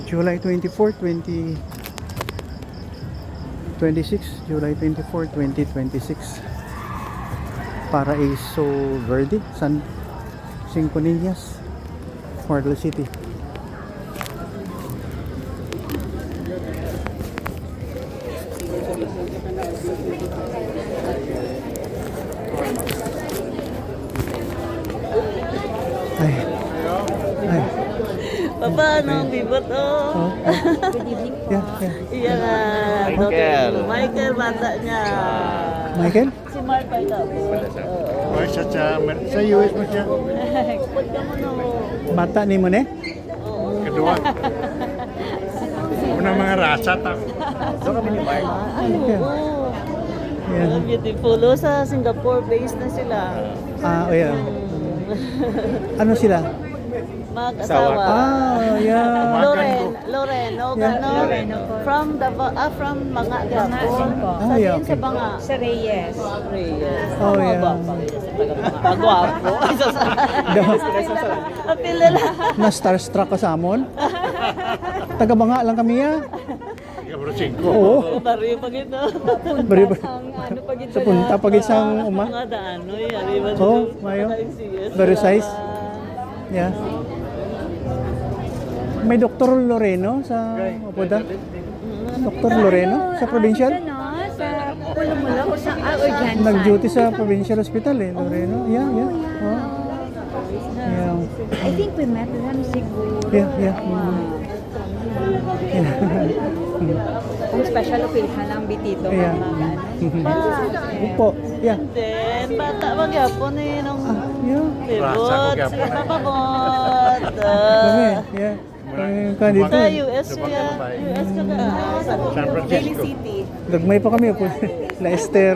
July 24, 2026. July 24, 2026. Paraiso Verde, San Cinco Niñas, Mortal City. Ay. Ay. Paano ang bibot Oh. Good evening po. Iya nga. Michael. Michael, bata niya. Michael? Si Mark pa ito. Why siya sa US mo siya? Kupot ka mo no. Bata ni mo ne? Kedua. Unang mga rasa ta. Doon kami ni Mark. Yan. Beautiful. Sa Singapore based na sila. Ah, oh, yeah. Ano sila? Mag-asawa. Ah, yeah. Loren, o Yeah. gano? From mga Gapon. Ah, yeah, okay. Sa Banga. Sa Reyes. Reyes. Oh, yeah. Pagwapo. Apila lang. Na starstruck ka sa amon? Taga-Banga lang kami ya. Ikaw 5. Oo. Barrio pag ito. Bari ba? Ang ano pag ito Sa punta pag isang uma. Mga daanoy. Arriba Oh, mayo. Very size. Yeah. May Dr. Loreno sa Opoda. Dr. Loreno sa provincial. Ano, sa Pulumula o sa Urgenza. Nag-duty sa provincial hospital eh, Loreno. Yeah, yeah. Oh. Yeah. I think we met them siguro. Yeah, yeah. Yeah. Kung special occasion lang bitito. Yeah. Upo. Yeah. Then, bata magyapon eh. Nung Yeah. libot. Rasa magyapon. Sila papabot. Kami, yeah. Dito. Sa US yan. US ka na. San Francisco. Gagmay pa kami po. Leicester.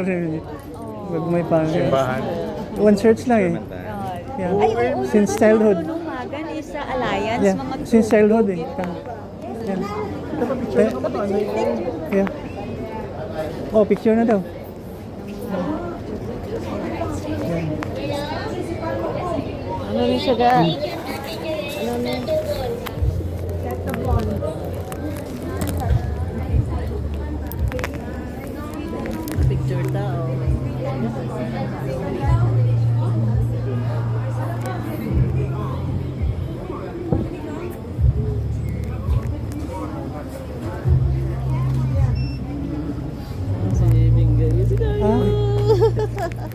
Gagmay pa. Simbahan. One church lang eh. Yeah. Ay, oo. Since childhood. Lumagan is sa Alliance. Yeah. Mga Since childhood eh. Yeah. Yeah. Oh, picture na daw. Ano rin siya ga? Ano rin? Picture tao. Si Bingay. Si Dayo. Ah.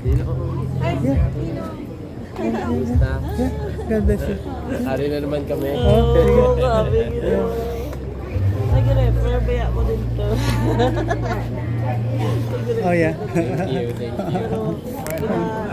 Dino. Yeah. Basta. Yeah. God bless you. Ari na naman kami. Oo, grabe gito. Nag-refer ba ako dito? Oh yeah. Thank you, thank you.